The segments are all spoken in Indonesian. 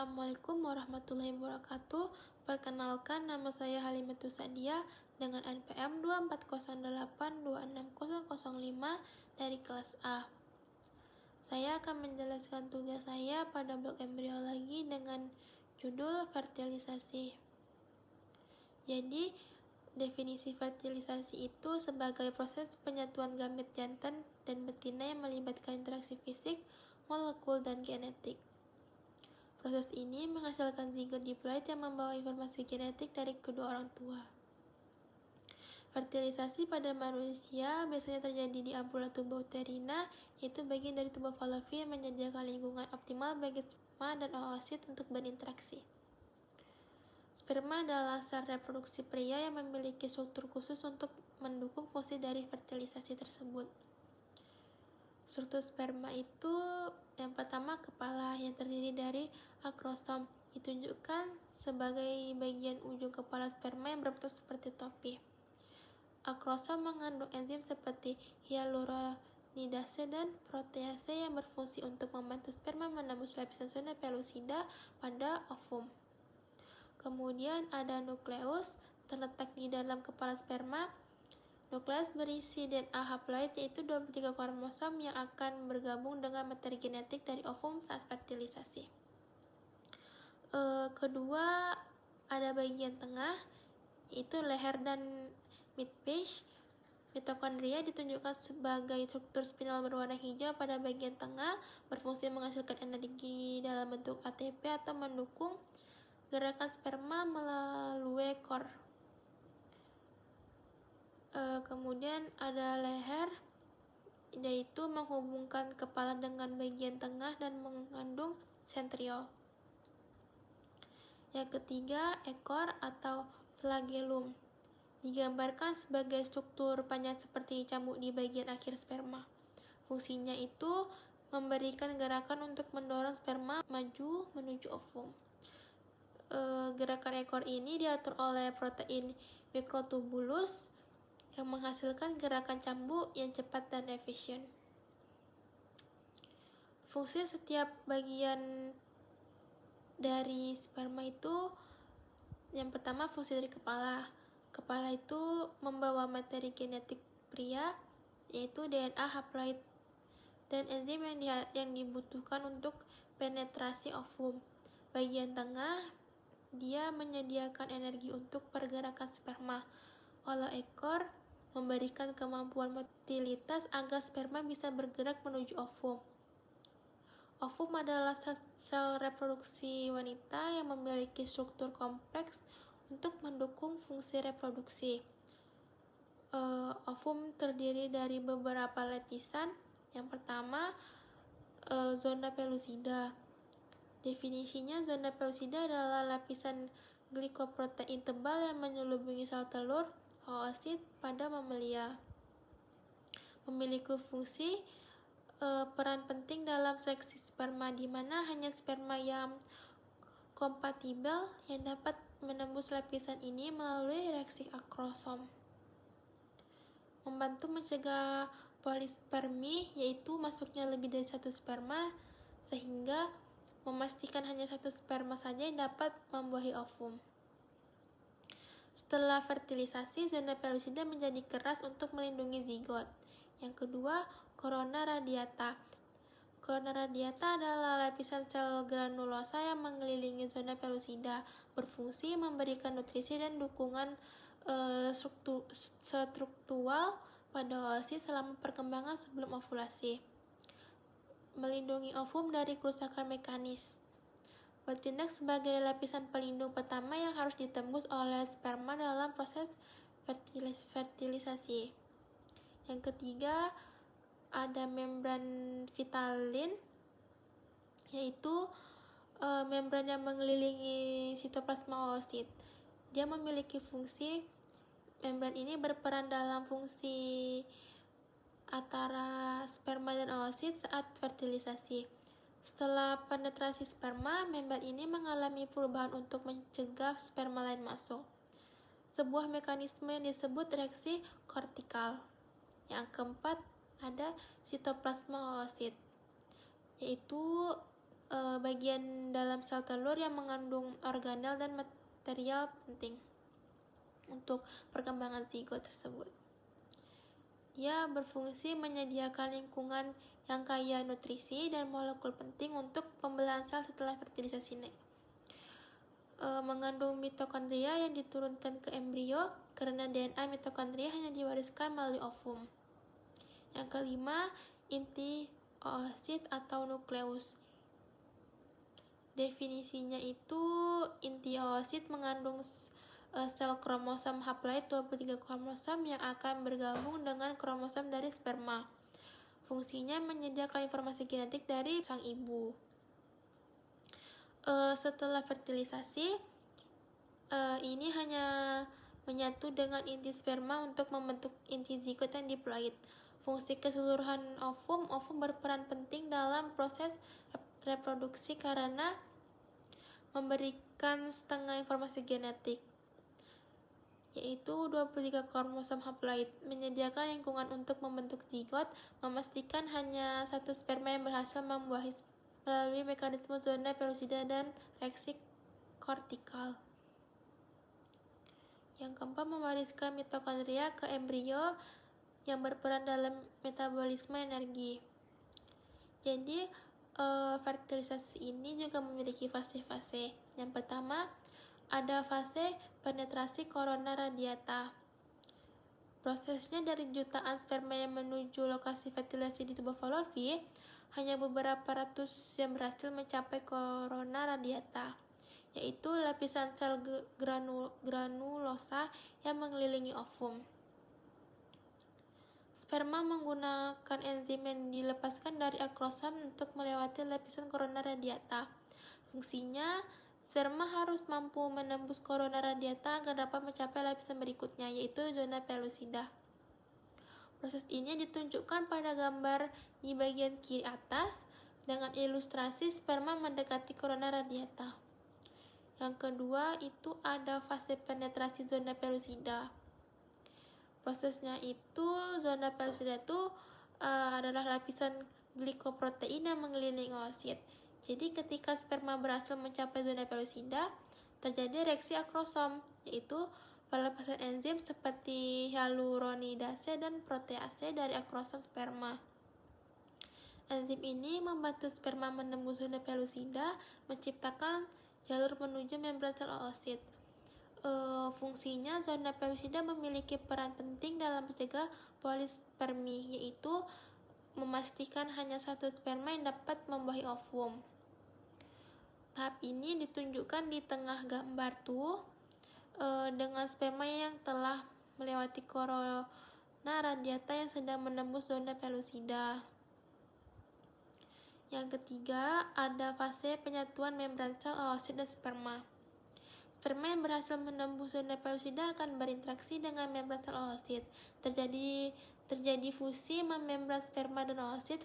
Assalamualaikum warahmatullahi wabarakatuh. Perkenalkan, nama saya Halimatus Sadia dengan NPM 2408260005 dari kelas A. Saya akan menjelaskan tugas saya pada blok embriologi dengan judul fertilisasi. Jadi, definisi fertilisasi itu sebagai proses penyatuan gamet jantan dan betina yang melibatkan interaksi fisik, molekul, dan genetik. Proses ini menghasilkan zigot diploid yang membawa informasi genetik dari kedua orang tua. Fertilisasi pada manusia biasanya terjadi di ampulla tuba uterina, yaitu bagian dari tuba Fallopi yang menyediakan lingkungan optimal bagi sperma dan oosit untuk berinteraksi. Sperma adalah sel reproduksi pria yang memiliki struktur khusus untuk mendukung fungsi dari fertilisasi tersebut. Struktur sperma itu yang pertama kepala yang terdiri dari akrosom, ditunjukkan sebagai bagian ujung kepala sperma yang berbentuk seperti topi. Akrosom mengandung enzim seperti hyaluronidase dan protease yang berfungsi untuk membantu sperma menembus lapisan zona pellucida pada ovum. Kemudian ada nukleus terletak di dalam kepala sperma. Nukleus berisi DNA haploid, yaitu 23 kromosom yang akan bergabung dengan materi genetik dari ovum saat fertilisasi. Kedua, ada bagian tengah, yaitu leher dan midpiece. Mitokondria ditunjukkan sebagai struktur spinal berwarna hijau pada bagian tengah, berfungsi menghasilkan energi dalam bentuk ATP atau mendukung gerakan sperma melalui ekor. Kemudian ada leher, yaitu menghubungkan kepala dengan bagian tengah dan mengandung sentriol. Yang ketiga, ekor atau flagellum digambarkan sebagai struktur panjang seperti cambuk di bagian akhir sperma. Fungsinya itu memberikan gerakan untuk mendorong sperma maju menuju ovum. Gerakan ekor ini diatur oleh protein mikrotubulus yang menghasilkan gerakan cambuk yang cepat dan efisien. Fungsi setiap bagian dari sperma itu, yang pertama fungsi dari kepala. Kepala itu membawa materi genetik pria, yaitu DNA haploid dan enzim yang dibutuhkan untuk penetrasi ovum. Bagian tengah, dia menyediakan energi untuk pergerakan sperma. Kalau ekor memberikan kemampuan motilitas agar sperma bisa bergerak menuju ovum. Ovum adalah sel reproduksi wanita yang memiliki struktur kompleks untuk mendukung fungsi reproduksi. Ovum terdiri dari beberapa lapisan. Yang pertama, zona pellucida. Definisinya, zona pellucida adalah lapisan glikoprotein tebal yang menyelubungi sel telur oosit pada mamalia. Memiliki fungsi peran penting dalam seleksi sperma, di mana hanya sperma yang kompatibel yang dapat menembus lapisan ini melalui reaksi akrosom. Membantu mencegah polispermi, yaitu masuknya lebih dari satu sperma, sehingga memastikan hanya satu sperma saja yang dapat membuahi ovum. Setelah fertilisasi, zona pellucida menjadi keras untuk melindungi zigot. Yang kedua, corona radiata. Corona radiata adalah lapisan sel granulosa yang mengelilingi zona pellucida, berfungsi memberikan nutrisi dan dukungan struktural pada oosit selama perkembangan sebelum ovulasi. Melindungi ovum dari kerusakan mekanis. Bertindak sebagai lapisan pelindung pertama yang harus ditembus oleh sperma dalam proses fertilisasi. Yang ketiga, ada membran vitalin, yaitu membran yang mengelilingi sitoplasma oosit. Dia memiliki fungsi, membran ini berperan dalam fungsi antara sperma dan oosit saat fertilisasi. Setelah penetrasi sperma, membran ini mengalami perubahan untuk mencegah sperma lain masuk. Sebuah mekanisme yang disebut reaksi kortikal. Yang keempat, ada sitoplasma oosit, yaitu bagian dalam sel telur yang mengandung organel dan material penting untuk perkembangan zigot tersebut. Dia berfungsi menyediakan lingkungan yang kaya nutrisi dan molekul penting untuk pembelahan sel setelah fertilisasi. Mengandung mitokondria yang diturunkan ke embrio karena DNA mitokondria hanya diwariskan melalui ovum. Yang kelima, inti oosit atau nukleus. Definisinya itu inti oosit mengandung sel kromosom haploid 23 kromosom yang akan bergabung dengan kromosom dari sperma. Fungsinya menyediakan informasi genetik dari sang ibu. Setelah fertilisasi, ini hanya menyatu dengan inti sperma untuk membentuk inti zigot yang diploid. Fungsi keseluruhan ovum berperan penting dalam proses reproduksi karena memberikan setengah informasi genetik, yaitu 23 kromosom haploid, menyediakan lingkungan untuk membentuk zigot, memastikan hanya satu sperma yang berhasil membuahi melalui mekanisme zona pellucida dan reaksi kortikal. Yang keempat, mewariskan mitokondria ke embrio yang berperan dalam metabolisme energi. Jadi, fertilisasi ini juga memiliki fase-fase. Yang pertama, ada fase penetrasi corona radiata. Prosesnya dari jutaan sperma yang menuju lokasi fertilisasi di tubuh Fallopi, hanya beberapa ratus yang berhasil mencapai corona radiata, yaitu lapisan sel granulosa yang mengelilingi ovum. Sperma menggunakan enzim yang dilepaskan dari akrosom untuk melewati lapisan corona radiata. Fungsinya, sperma harus mampu menembus corona radiata agar dapat mencapai lapisan berikutnya, yaitu zona pellucida. Proses ini ditunjukkan pada gambar di bagian kiri atas dengan ilustrasi sperma mendekati corona radiata. Yang kedua, itu ada fase penetrasi zona pellucida. Prosesnya itu, zona pellucida itu adalah lapisan glikoprotein yang mengelilingi oosit. Jadi ketika sperma berhasil mencapai zona pellucida, terjadi reaksi akrosom, yaitu pelepasan enzim seperti hyaluronidase dan protease dari akrosom sperma. Enzim ini membantu sperma menembus zona pellucida, menciptakan jalur menuju membran sel oosit. Fungsinya, zona pellucida memiliki peran penting dalam mencegah polispermi, yaitu memastikan hanya satu sperma yang dapat membuahi ovum. Tahap ini ditunjukkan di tengah gambar dengan sperma yang telah melewati corona radiata yang sedang menembus zona pellucida. Yang ketiga, ada fase penyatuan membran sel oosit dan sperma. Sperma yang berhasil menembus zona pellucida akan berinteraksi dengan membran sel oosit. Terjadi fusi membran sperma dan oosit,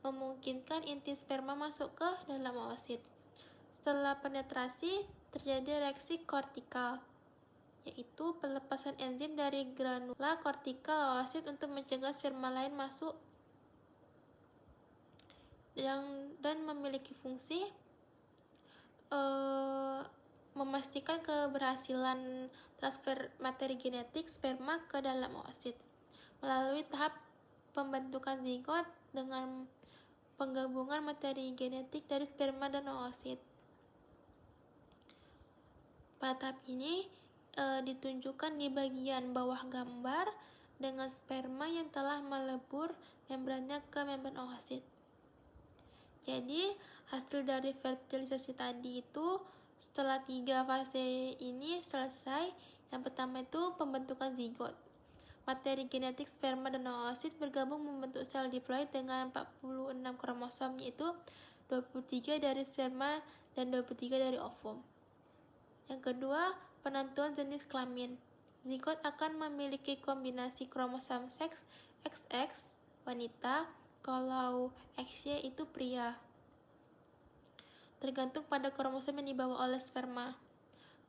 memungkinkan inti sperma masuk ke dalam oosit. Setelah penetrasi, terjadi reaksi kortikal, yaitu pelepasan enzim dari granula kortikal oosit untuk mencegah sperma lain masuk dan memiliki fungsi memastikan keberhasilan transfer materi genetik sperma ke dalam oosit melalui tahap pembentukan zigot dengan penggabungan materi genetik dari sperma dan oosit. Pada tahap ini ditunjukkan di bagian bawah gambar dengan sperma yang telah melebur membrannya ke membran oosit. Jadi, hasil dari fertilisasi tadi itu setelah 3 fase ini selesai. Yang pertama itu pembentukan zigot. Materi genetik sperma dan oosit bergabung membentuk sel diploid dengan 46 kromosom, yaitu 23 dari sperma dan 23 dari ovum. Yang kedua, penentuan jenis kelamin. Zigot akan memiliki kombinasi kromosom seks XX wanita, kalau XY itu pria, tergantung pada kromosom yang dibawa oleh sperma.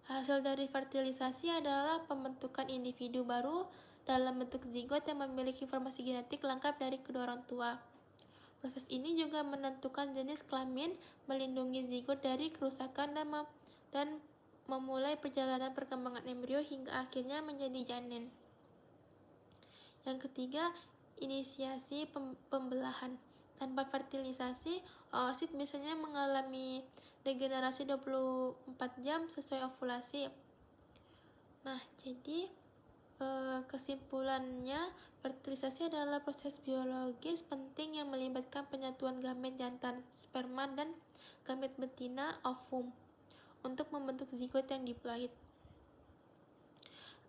Hasil dari fertilisasi adalah pembentukan individu baru dalam bentuk zigot yang memiliki informasi genetik lengkap dari kedua orang tua. Proses ini juga menentukan jenis kelamin, melindungi zigot dari kerusakan, dan memulai perjalanan perkembangan embrio hingga akhirnya menjadi janin. Yang ketiga, inisiasi pembelahan. Tanpa fertilisasi, oosit biasanya mengalami degenerasi 24 jam sesuai ovulasi. Nah, jadi kesimpulannya, fertilisasi adalah proses biologis penting yang melibatkan penyatuan gamet jantan sperma dan gamet betina ovum untuk membentuk zigot yang diploid.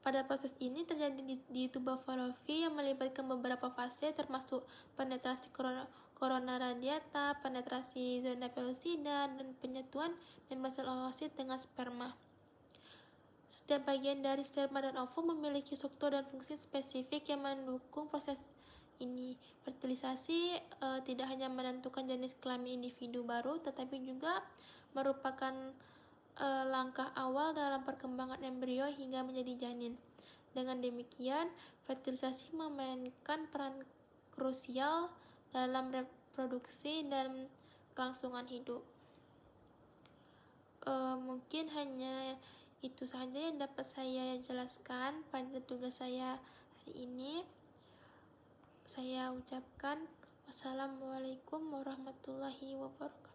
Pada proses ini terjadi di tuba fallopi yang melibatkan beberapa fase termasuk penetrasi corona radiata, penetrasi zona pellucida, dan penyatuan membran sel oosit dengan sperma. Setiap bagian dari sperma dan ovum memiliki struktur dan fungsi spesifik yang mendukung proses ini. Fertilisasi tidak hanya menentukan jenis kelamin individu baru, tetapi juga merupakan langkah awal dalam perkembangan embrio hingga menjadi janin. Dengan demikian, fertilisasi memainkan peran krusial dalam reproduksi dan kelangsungan hidup. Mungkin hanya itu saja yang dapat saya jelaskan pada tugas saya hari ini. Saya ucapkan wassalamualaikum warahmatullahi wabarakatuh.